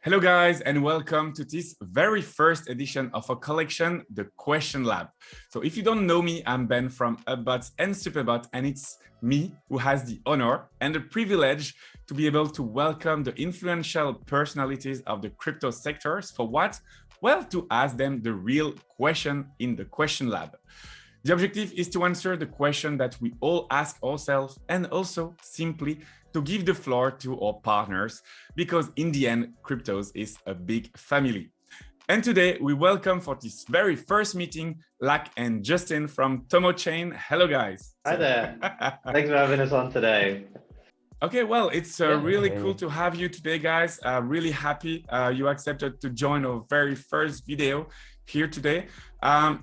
Hello guys, and welcome to this very first edition of our collection, the Question Lab. So if you don't know me, I'm Ben from UpBots and Superbot, and it's me who has the honor and the privilege to be able to welcome the influential personalities of the crypto sectors for what? Well, to ask them the real question in the Question Lab. The objective is to answer the question that we all ask ourselves, and also simply to give the floor to our partners, because in the end, cryptos is a big family. And today we welcome for this very first meeting, Lac and Justin from Tomochain. Hello guys. Hi there. Thanks for having us on today. Okay, well, it's really cool to have you today, guys. Really happy you accepted to join our very first video here today.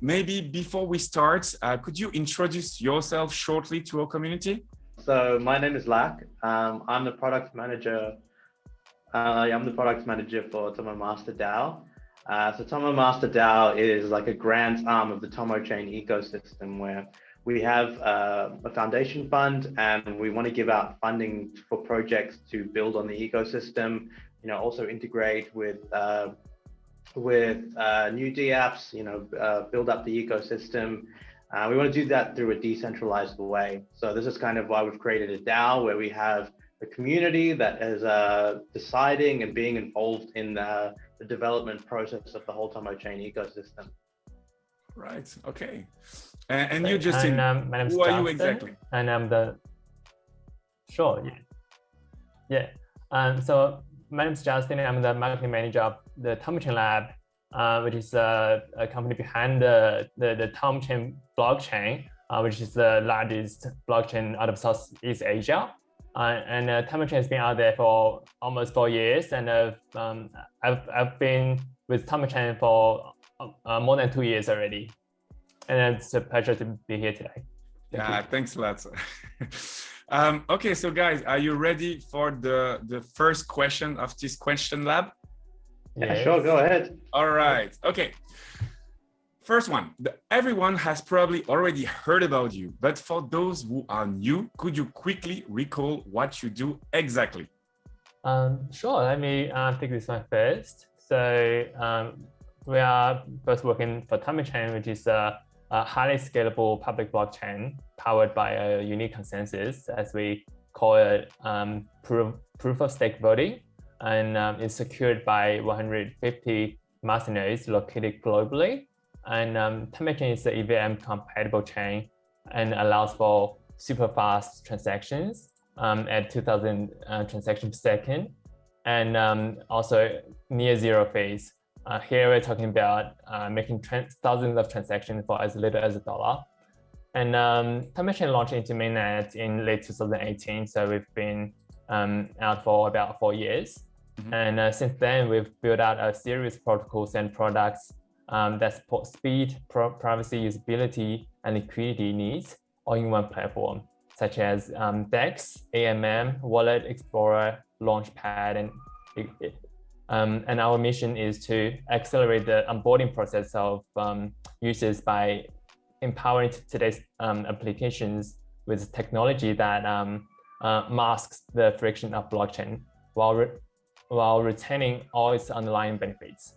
Maybe before we start, could you introduce yourself shortly to our community? So my name is Lac. I'm the product manager. I'm the product manager for Tomo Master DAO. So Tomo Master DAO is like a grant arm of the Tomochain ecosystem, where we have a foundation fund, and we want to give out funding for projects to build on the ecosystem. You know, also integrate with new DApps. Build up the ecosystem. We want to do that through a decentralized way. So this is kind of why we've created a DAO, where we have a community that is deciding and being involved in the development process of the whole Tomochain ecosystem. Right. Okay. And you, Justin, my name's who are Justin, you exactly? And I'm the... Sure, yeah. So my name's Justin, and I'm the marketing manager of the Tomochain Lab, which is a company behind the Tomochain blockchain, which is the largest blockchain out of Southeast Asia. And Tomochain has been out there for almost 4 years, and I've been with Tomochain for more than 2 years already. And it's a pleasure to be here today. Thanks a lot. Okay, so guys, are you ready for the first question of this Question Lab? Yeah, sure, go ahead. All right, okay. First one, everyone has probably already heard about you, but for those who are new, could you quickly recall what you do exactly? Sure, let me take this one first. So we are both working for Tomochain, which is a highly scalable public blockchain powered by a unique consensus, as we call it, proof of stake voting. And it's secured by 150 masternodes located globally. And Tomochain is the EVM compatible chain and allows for super fast transactions at 2,000 transactions per second, and also near zero fees. Here we're talking about making thousands of transactions for as little as $1. And Tomochain launched into mainnet in late 2018, so we've been out for about 4 years. Mm-hmm. And since then, we've built out a series of protocols and products that support speed, privacy, usability, and liquidity needs all in one platform, such as DEX, AMM, Wallet, Explorer, Launchpad, and our mission is to accelerate the onboarding process of users by empowering today's applications with technology that masks the friction of blockchain while retaining all its underlying benefits.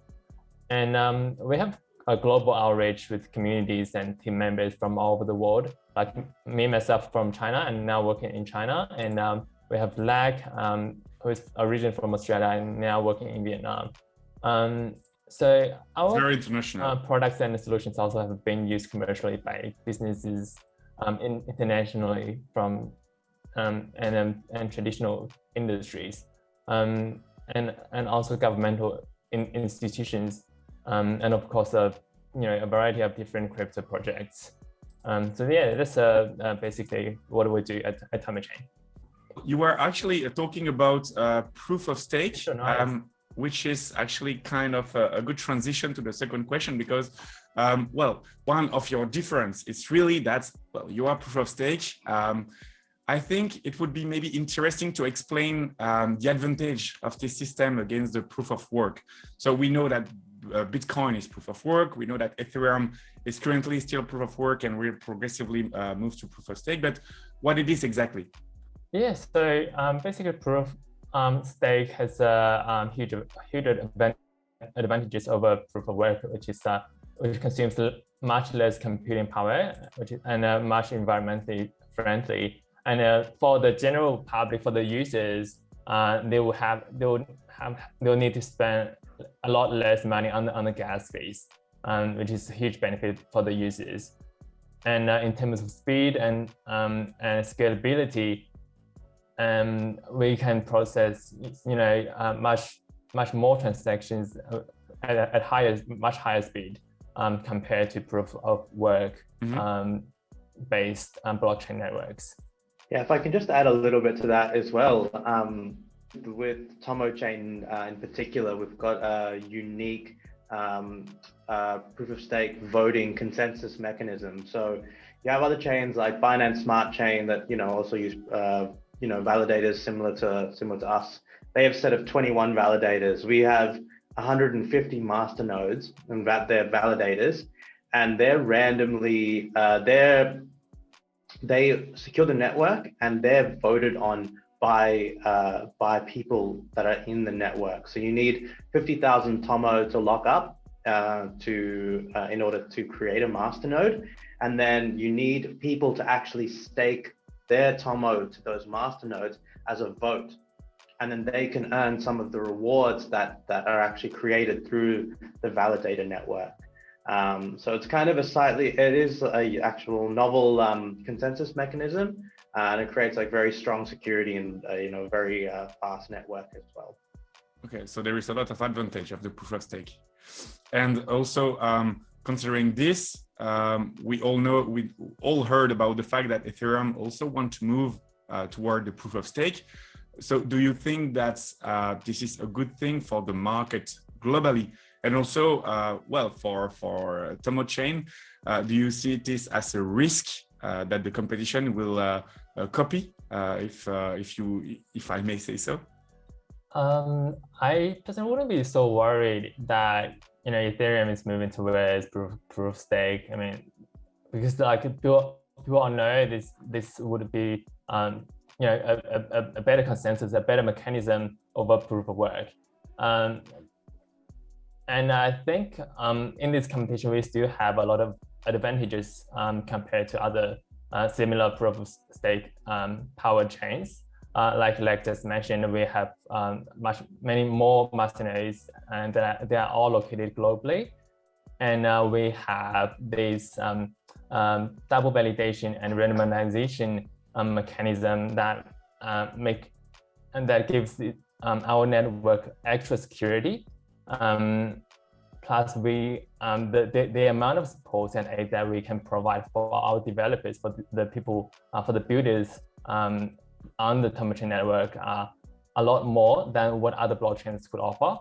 And we have a global outreach with communities and team members from all over the world, like me, myself from China, and now working in China. And we have Lac, who is originally from Australia and now working in Vietnam. So our very international products and solutions also have been used commercially by businesses internationally from and traditional industries, and also governmental institutions, and of course a variety of different crypto projects. So yeah, that's basically what we do at Tomochain. You were actually talking about proof of stake, sure, nice. Which is actually kind of a good transition to the second question, because well, one of your difference is really that, well, you are proof of stake. I think it would be maybe interesting to explain the advantage of this system against the proof of work. So we know that Bitcoin is proof of work. We know that Ethereum is currently still proof of work and will progressively move to proof of stake. But what it is exactly? Yes, so basically proof of stake has huge advantages over proof of work, which consumes much less computing power, and much environmentally friendly. And for the general public, for the users, they'll need to spend a lot less money on the gas fees, which is a huge benefit for the users. And in terms of speed and scalability, we can process much more transactions at much higher speed compared to proof of work based blockchain networks. Yeah, if I can just add a little bit to that as well. With Tomochain in particular, we've got a unique proof of stake voting consensus mechanism. So you have other chains like Binance Smart Chain that also use validators similar to us. They have a set of 21 validators. We have 150 master nodes, and they're validators, and they're randomly they secure the network, and they're voted on by people that are in the network. So you need 50,000 Tomo to lock up in order to create a master node, and then you need people to actually stake their Tomo to those master nodes as a vote, and then they can earn some of the rewards that are actually created through the validator network. So it's kind of it is a actual novel consensus mechanism, and it creates like very strong security and very fast network as well. Okay, so there is a lot of advantage of the proof of stake, and also considering this, we all heard about the fact that Ethereum also want to move toward the proof of stake. So do you think that this is a good thing for the market globally? And also, for Tomochain, do you see this as a risk that the competition will copy, if I may say so? I personally wouldn't be so worried that Ethereum is moving towards proof of stake. I mean, because people all know this would be a better consensus, a better mechanism over proof of work. And I think in this competition, we still have a lot of advantages compared to other similar proof of stake powered chains. Like just mentioned, we have many more master nodes, and they are all located globally. And we have this double validation and randomization mechanism that gives our network extra security. Plus, the amount of support and aid that we can provide for our developers, for the people, for the builders on the Tomochain network are a lot more than what other blockchains could offer.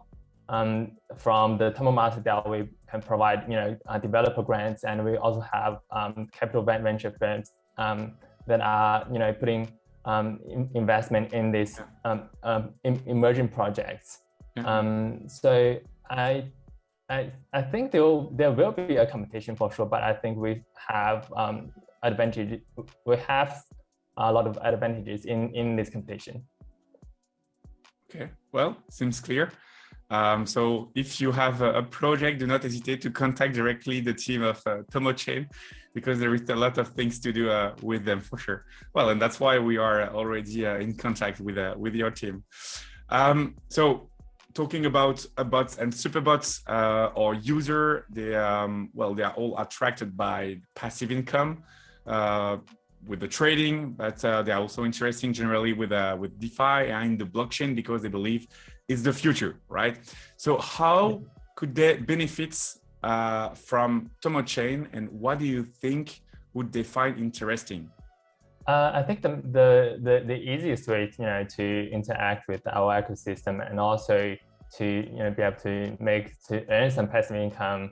From the Tomo Master DAO, we can provide developer grants, and we also have capital venture firms that are putting investment in these emerging projects. So I think there will be a competition for sure, but I think we have advantage. We have a lot of advantages in this competition. Okay, well, seems clear. So if you have a project, do not hesitate to contact directly the team of Tomochain, because there is a lot of things to do with them for sure. Well, and that's why we are already in contact with your team. So talking about bots and superbots, or user, they are all attracted by passive income with the trading, but they are also interesting generally with DeFi and the blockchain, because they believe it's the future, right? So how could they benefit from Tomochain, and what do you think would they find interesting? I think the easiest way to interact with our ecosystem, and also to be able to earn some passive income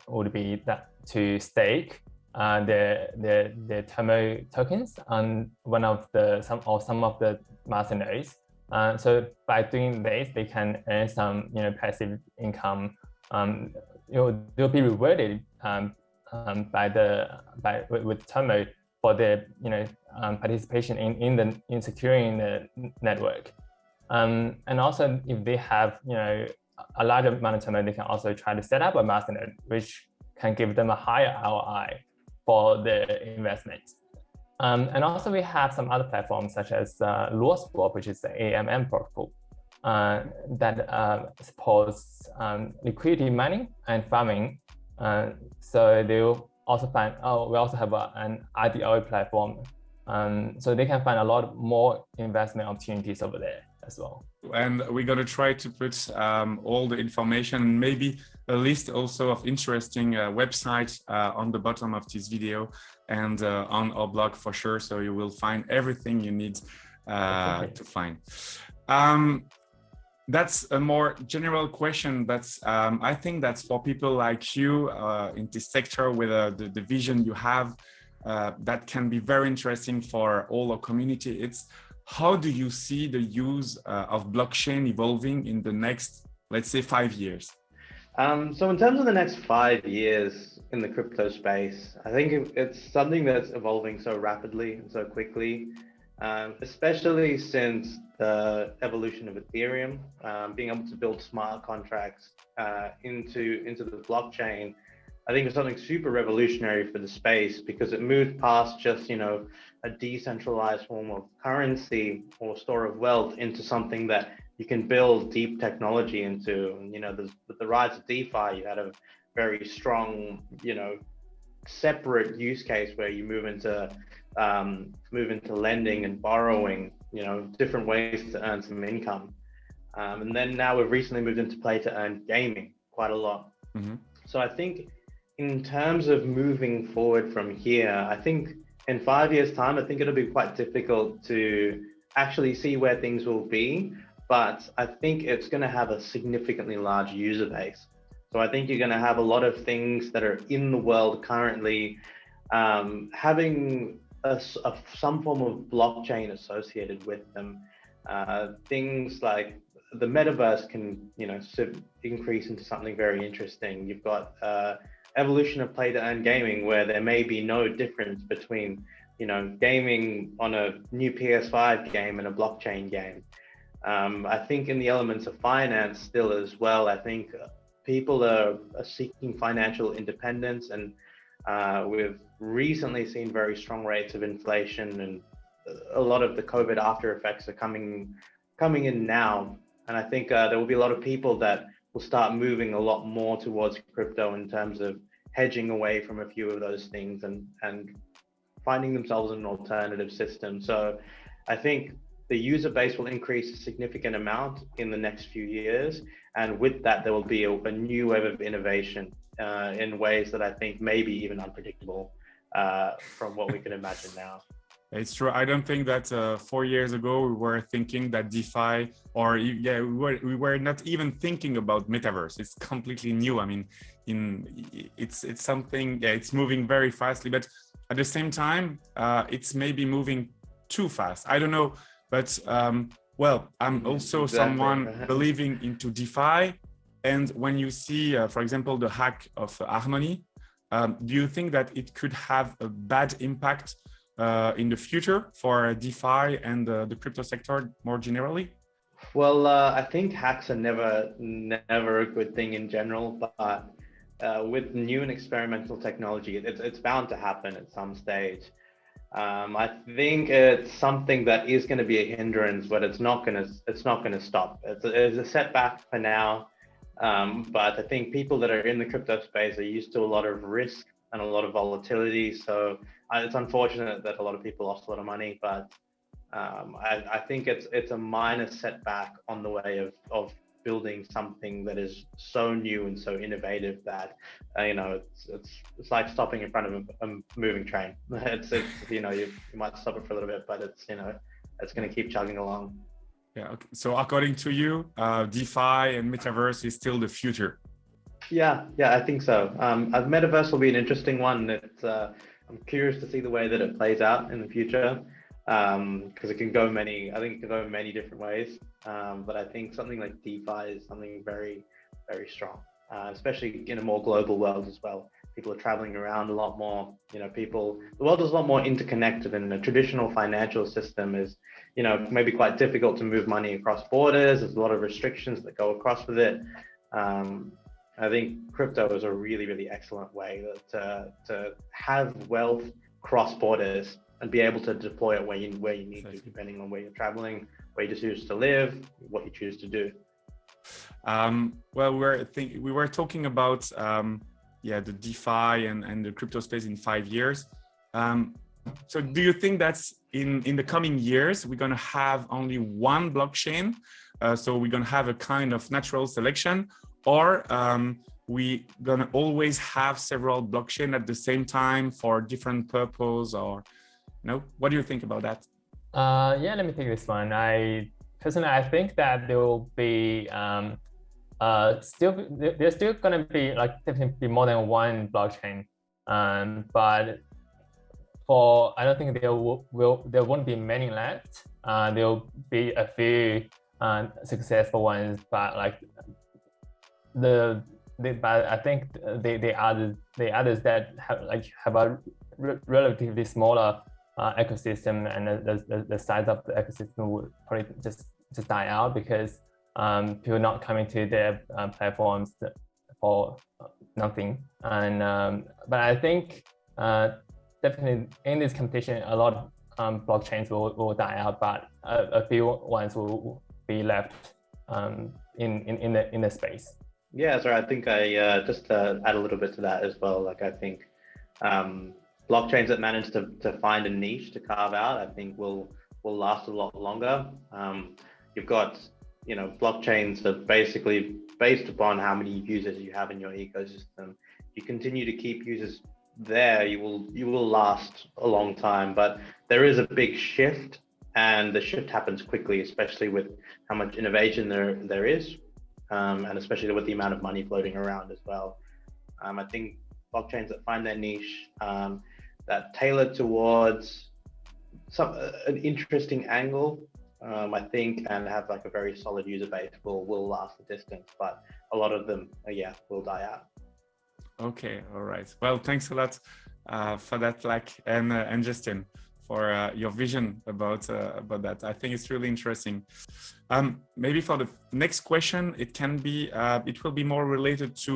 would be that to stake the Tomo tokens on some of the master nodes. So by doing this, they can earn some passive income they'll be rewarded with Tomo for their participation in securing the network. And also, if they have a large amount of Tomo, they can also try to set up a masternet, which can give them a higher ROI for their investment. And also, we have some other platforms such as LuaStarter, which is the AMM protocol that supports liquidity mining and farming. So they'll also find, we also have an IDO platform. So they can find a lot more investment opportunities over there as well. And we're going to try to put all the information, maybe a list also of interesting websites on the bottom of this video and on our blog for sure. So you will find everything you need to find. That's a more general question, but I think that's for people like you in this sector with the vision you have, that can be very interesting for all our community. It's how do you see the use of blockchain evolving in the next, let's say, 5 years? So in terms of the next 5 years in the crypto space, I think it's something that's evolving so rapidly and so quickly, especially since the evolution of Ethereum, being able to build smart contracts into the blockchain. I think it's something super revolutionary for the space because it moved past just, a decentralized form of currency or store of wealth into something that you can build deep technology into. And, with the rise of DeFi, you had a very strong, separate use case where you move into lending and borrowing, different ways to earn some income. And then now we've recently moved into play to earn gaming quite a lot. Mm-hmm. So I think in terms of moving forward from here, I think in 5 years' time, I think it'll be quite difficult to actually see where things will be, but I think it's going to have a significantly large user base. So I think you're going to have a lot of things that are in the world currently having some form of blockchain associated with them. Things like the metaverse can, increase into something very interesting. You've got evolution of play to earn gaming, where there may be no difference between, gaming on a new PS5 game and a blockchain game. I think in the elements of finance still as well, I think people are seeking financial independence, and we've recently seen very strong rates of inflation, and a lot of the COVID after effects are coming in now. And I think there will be a lot of people that will start moving a lot more towards crypto in terms of hedging away from a few of those things and finding themselves in an alternative system. So I think the user base will increase a significant amount in the next few years. And with that, there will be a new wave of innovation in ways that I think may be even unpredictable from what we can imagine now. It's true. I don't think that 4 years ago we were thinking that DeFi, or we were not even thinking about metaverse. It's completely new. I mean, it's something. Yeah, it's moving very fastly, but at the same time, it's maybe moving too fast. I don't know, but well, I'm also someone believing into DeFi, and when you see, for example, the hack of Harmony, do you think that it could have a bad impact in the future for DeFi and the crypto sector more generally? Well, I think hacks are never a good thing in general, but with new and experimental technology, it's bound to happen at some stage. I think it's something that is going to be a hindrance, but it's not going to stop. It's a setback for now, but I think people that are in the crypto space are used to a lot of risk and a lot of volatility. So it's unfortunate that a lot of people lost a lot of money, but I think it's a minor setback on the way of building something that is so new and so innovative that it's like stopping in front of a moving train. You might stop it for a little bit, but it's going to keep chugging along. Yeah. Okay. So according to you, DeFi and metaverse is still the future. Yeah, I think so. Metaverse will be an interesting one. I'm curious to see the way that it plays out in the future, because it can go many different ways. But I think something like DeFi is something very, very strong. especially in a more global world as well. People are traveling around a lot more. The world is a lot more interconnected, and the traditional financial system is, maybe quite difficult to move money across borders. There's a lot of restrictions that go across with it. I think crypto is a really, really excellent way to have wealth cross borders and be able to deploy it where you need to, depending on where you're traveling, where you choose to live, what you choose to do. Well, we were talking about the DeFi and the crypto space in 5 years. So do you think that's in the coming years we're going to have only one blockchain? So we're going to have a kind of natural selection, or we going to always have several blockchain at the same time for different purpose, or what do you think about that? Yeah, let me take this one. Personally, I think that there will be there's still going to be definitely more than one blockchain, but I don't think there won't be many left. There will be a few successful ones, but but I think the others that have a relatively smaller ecosystem, and the size of the ecosystem would probably just die out because people not coming to their platforms for nothing. And but I think definitely in this competition, a lot of blockchains will die out, but a few ones will be left in the space. Yeah, so I think I just to add a little bit to that as well. I think blockchains that manage to find a niche to carve out, I think will last a lot longer. You've got blockchains that basically based upon how many users you have in your ecosystem. You continue to keep users there, you will last a long time. But there is a big shift, and the shift happens quickly, especially with how much innovation there is. And especially with the amount of money floating around as well. I think blockchains that find their niche, that tailor towards an interesting angle, I think, and have a very solid user base will last the distance. But a lot of them, will die out. Okay, all right. Well, thanks a lot for that, and Justin, for your vision about that. I think it's really interesting. Maybe for the next question, it will be more related to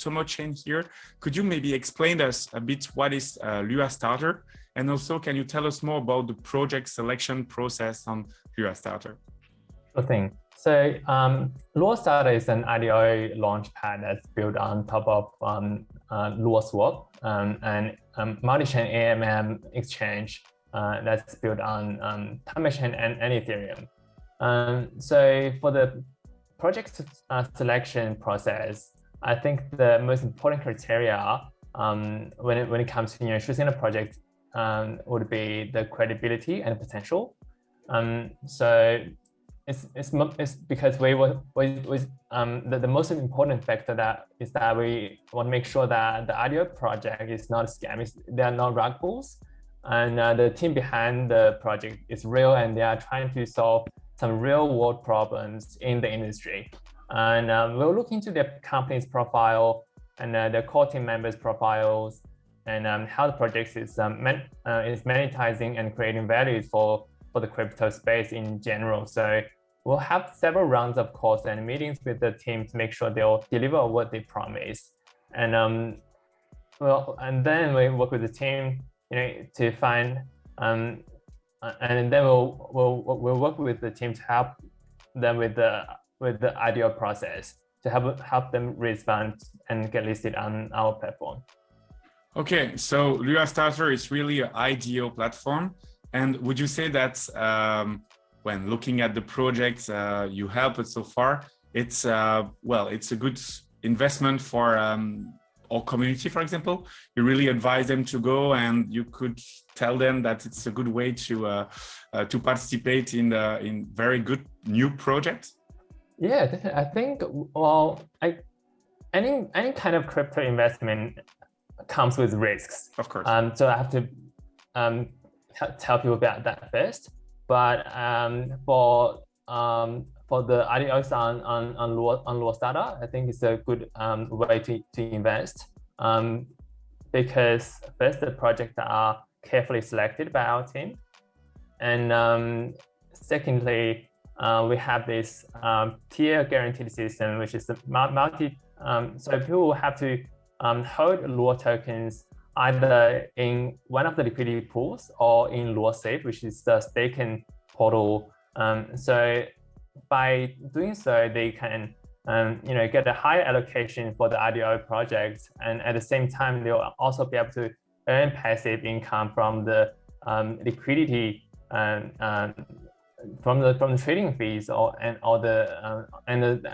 Tomochain here. Could you maybe explain us a bit what is LuaStarter, and also can you tell us more about the project selection process on LuaStarter? Sure thing. So LuaStarter is an IDO launchpad that's built on top of LuaSwap and multi-chain AMM exchange that's built on Tomochain and Ethereum. So for the project selection process, I think the most important criteria when it comes to choosing a project would be the credibility and potential. So it's because the most important factor that we want to make sure that the IDO project is not a scam. They are not rug pulls, and the team behind the project is real, and they are trying to solve some real world problems in the industry. And we'll look into the company's profile and the core team members' profiles, and how the project is monetizing and creating value for the crypto space in general. So we'll have several rounds of calls and meetings with the team to make sure they'll deliver what they promise. And then we work with the team, to find and then we'll work with the team to help them with the ideal process to help them raise funds and get listed on our platform. Okay, so LuaStarter is really an ideal platform. And would you say that when looking at the projects you helped so far, it's a good investment for our community, for example? You really advise them to go, and you could tell them that it's a good way to participate in very good new projects? Yeah, definitely. I think any kind of crypto investment comes with risks. Of course. So I have to tell people about that first. But for the IDOs on LuaStarter, I think it's a good way to invest, because first, the projects are carefully selected by our team, and secondly, we have this tier guaranteed system, which is the so people have to hold Lua tokens either in one of the liquidity pools or in LuaSafe, which is the staking portal. So by doing so, they can get a higher allocation for the IDO projects, and at the same time, they'll also be able to earn passive income from the liquidity from the trading fees and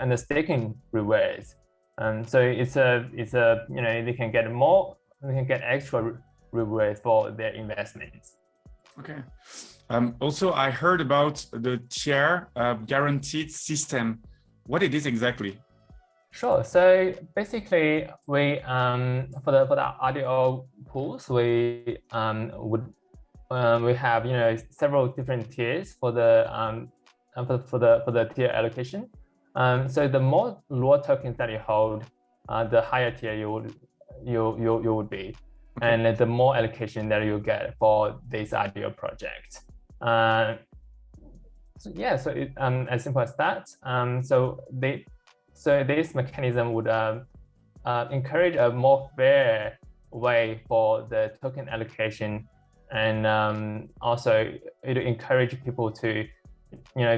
the staking rewards. So it's a they can get extra rewards for their investments. Okay. Also, I heard about the tier guaranteed system. What it is exactly? Sure. So basically, we for the IDO pools, we have several different tiers for the tier allocation. So the more Lua tokens that you hold, the higher tier you would be, okay. And the more allocation that you get for this IDO project. So as simple as that. So this mechanism would encourage a more fair way for the token allocation, and also it encourage people to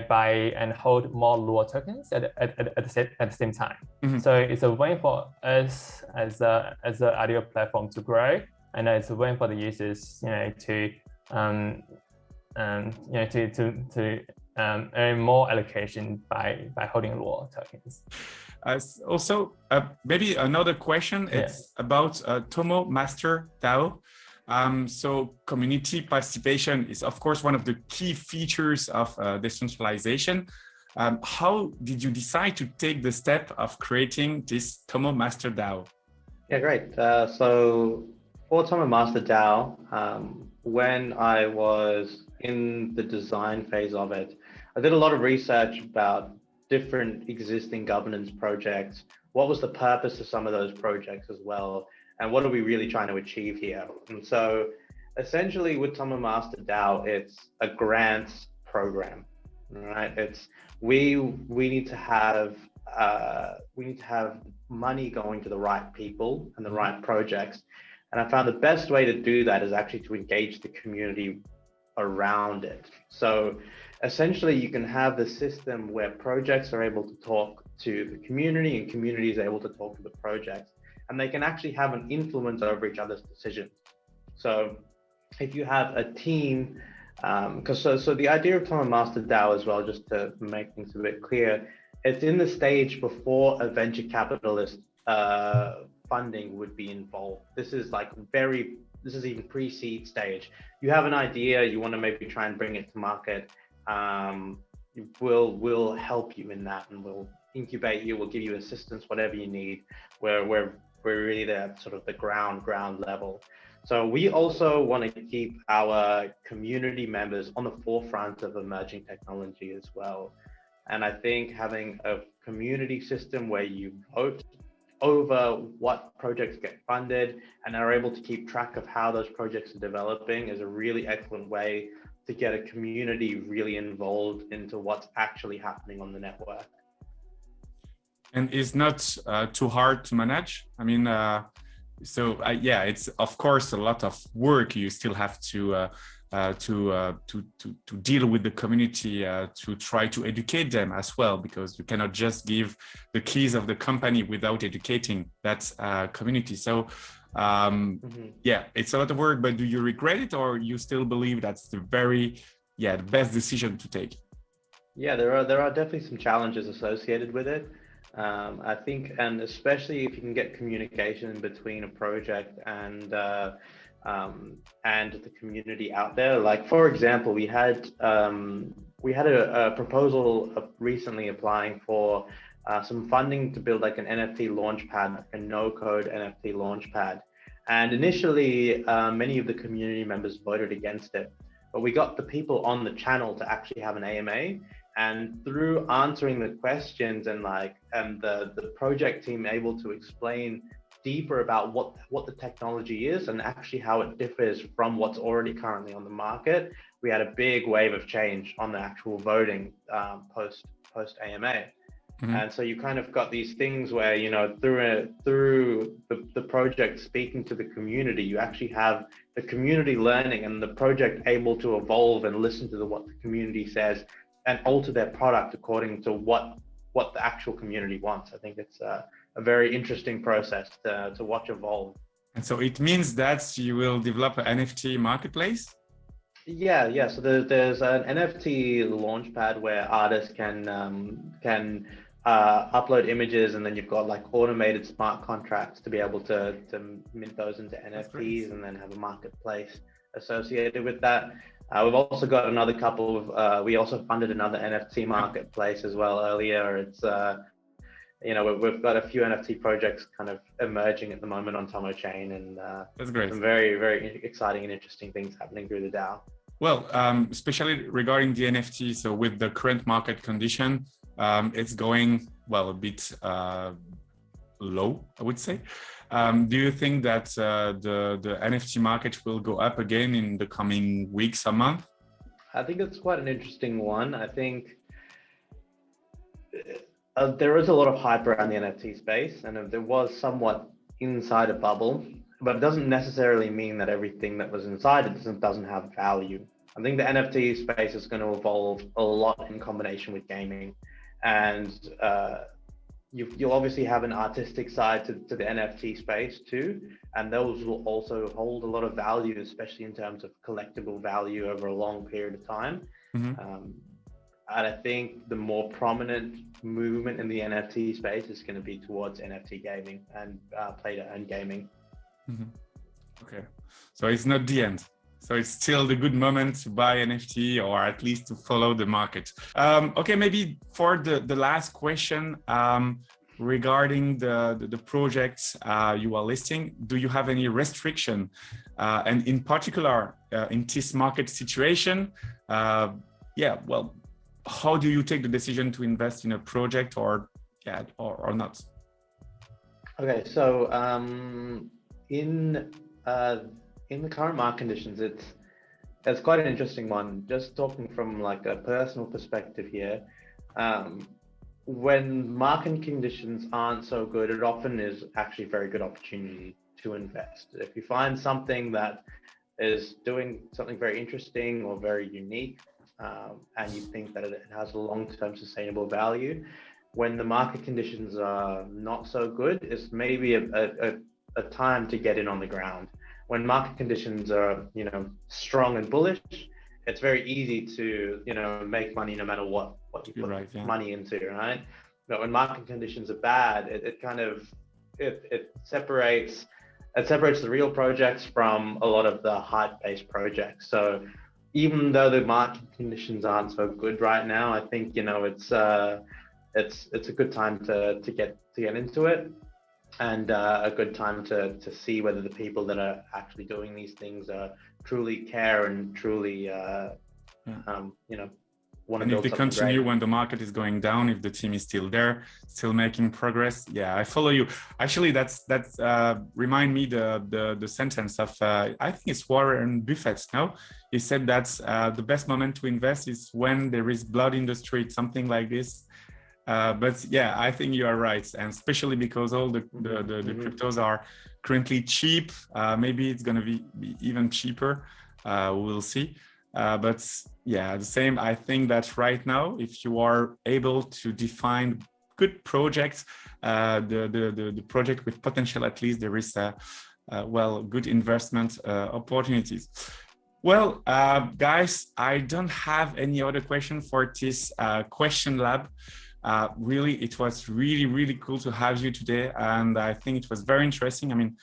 buy and hold more Lua tokens at the same time. Mm-hmm. So it's a way for us as a IDO platform to grow, and it's a way for the users to earn more allocation by holding Lua tokens. Also, maybe another question. It's about Tomo Master DAO. So community participation is, of course, one of the key features of decentralization. How did you decide to take the step of creating this Tomo Master DAO? Yeah, great. So for Tomo Master DAO, when I was in the design phase of it, I did a lot of research about different existing governance projects. What was the purpose of some of those projects as well? And what are we really trying to achieve here? And so essentially with Tomo Master DAO, it's a grants program, right? It's we need to have money going to the right people and the right projects. And I found the best way to do that is actually to engage the community around it. So essentially you can have the system where projects are able to talk to the community and community is able to talk to the projects, and they can actually have an influence over each other's decisions. So if you have a team, so the idea of Tomo Master DAO as well, just to make things a bit clear, it's in the stage before a venture capitalist funding would be involved. This is even pre-seed stage. You have an idea, you want to maybe try and bring it to market. We'll help you in that, and we'll incubate you, we'll give you assistance, whatever you need. We're really at sort of the ground level. So we also want to keep our community members on the forefront of emerging technology as well. And I think having a community system where you vote over what projects get funded and are able to keep track of how those projects are developing is a really excellent way to get a community really involved into what's actually happening on the network. And it's not too hard to manage. I mean, it's of course a lot of work. You still have to deal with the community, to try to educate them as well, because you cannot just give the keys of the company without educating that community. So it's a lot of work, but do you regret it, or you still believe that's the best decision to take? Yeah, there are definitely some challenges associated with it. I think, and especially if you can get communication between a project and the community out there. Like, for example, we had a proposal recently applying for some funding to build like an NFT launchpad, a no-code NFT launchpad. And initially, many of the community members voted against it, but we got the people on the channel to actually have an AMA And through answering the questions and the project team able to explain deeper about what the technology is and actually how it differs from what's already currently on the market, we had a big wave of change on the actual voting post AMA. Mm-hmm. And so you kind of got these things where, you know, through the project speaking to the community, you actually have the community learning and the project able to evolve and listen to what the community says and alter their product according to what the actual community wants. I think it's a very interesting process to watch evolve. And so it means that you will develop an NFT marketplace? Yeah. So there's an NFT launchpad where artists can upload images, and then you've got like automated smart contracts to be able to mint those into NFTs and then have a marketplace associated with that. We've also got another couple of, we also funded another NFT marketplace as well earlier. It's, you know, we've got a few NFT projects kind of emerging at the moment on Tomochain, and that's great. Some very, very exciting and interesting things happening through the DAO. Well, especially regarding the NFT, so with the current market condition, it's going, well, a bit low, I would say. Do you think that the NFT market will go up again in the coming weeks or month? I think it's quite an interesting one. I think there is a lot of hype around the NFT space, and there was somewhat inside a bubble, but it doesn't necessarily mean that everything that was inside it doesn't have value. I think the NFT space is going to evolve a lot in combination with gaming, and you'll obviously have an artistic side to the NFT space too, and those will also hold a lot of value, especially in terms of collectible value over a long period of time. Mm-hmm. And I think the more prominent movement in the NFT space is going to be towards NFT gaming and play-to-earn gaming. Mm-hmm. Okay, so it's not the end. So it's still the good moment to buy NFT, or at least to follow the market. Okay, maybe for the last question, regarding the projects you are listing, do you have any restriction? And in particular, in this market situation, how do you take the decision to invest in a project or not? Okay, so in the current market conditions, it's quite an interesting one. Just talking from like a personal perspective here, when market conditions aren't so good, it often is actually a very good opportunity to invest. If you find something that is doing something very interesting or very unique, and you think that it has a long-term sustainable value, when the market conditions are not so good, it's maybe a time to get in on the ground. When market conditions are, you know, strong and bullish, it's very easy to, you know, make money no matter what you put money into, right? But when market conditions are bad, it separates the real projects from a lot of the hype-based projects. So even though the market conditions aren't so good right now, I think, you know, it's a good time to get into it, and a good time to see whether the people that are actually doing these things truly care and truly, you know, want to build something great. And if they continue when the market is going down, if the team is still there, still making progress, yeah, I follow you. Actually, that's remind me the sentence of I think it's Warren Buffett. No, he said that the best moment to invest is when there is blood in the street, something like this. But yeah, I think you are right, and especially because all the cryptos are currently cheap. Maybe it's going to be even cheaper. We'll see. But yeah, the same. I think that right now, if you are able to define good projects, the project with potential, at least there is good investment opportunities. Well, guys, I don't have any other question for this question lab. Really, it was really cool to have you today, and I think it was very interesting. I mean,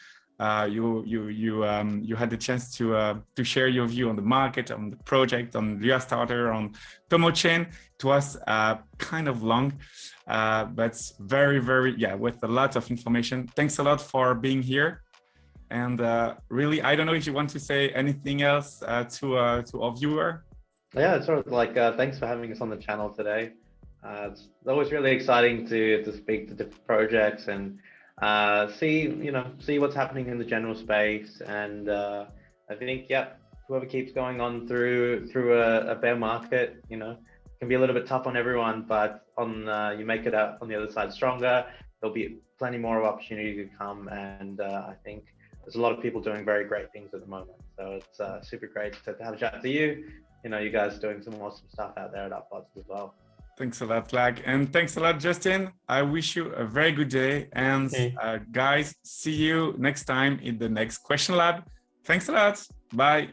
you had the chance to share your view on the market, on the project, on LuaStarter, on Tomochain. It was kind of long, but very with a lot of information. Thanks a lot for being here, and really, I don't know if you want to say anything else to our viewer. Yeah, it's sort of like thanks for having us on the channel today. It's always really exciting to speak to different projects and see what's happening in the general space. And I think whoever keeps going on through a bear market, can be a little bit tough on everyone, but you make it out on the other side stronger. There'll be plenty more of opportunity to come, and I think there's a lot of people doing very great things at the moment. So it's super great to have a chat to you. You guys doing some awesome stuff out there at UpBots as well. Thanks a lot, Lag. And thanks a lot, Justin. I wish you a very good day. And guys, see you next time in the next question lab. Thanks a lot. Bye.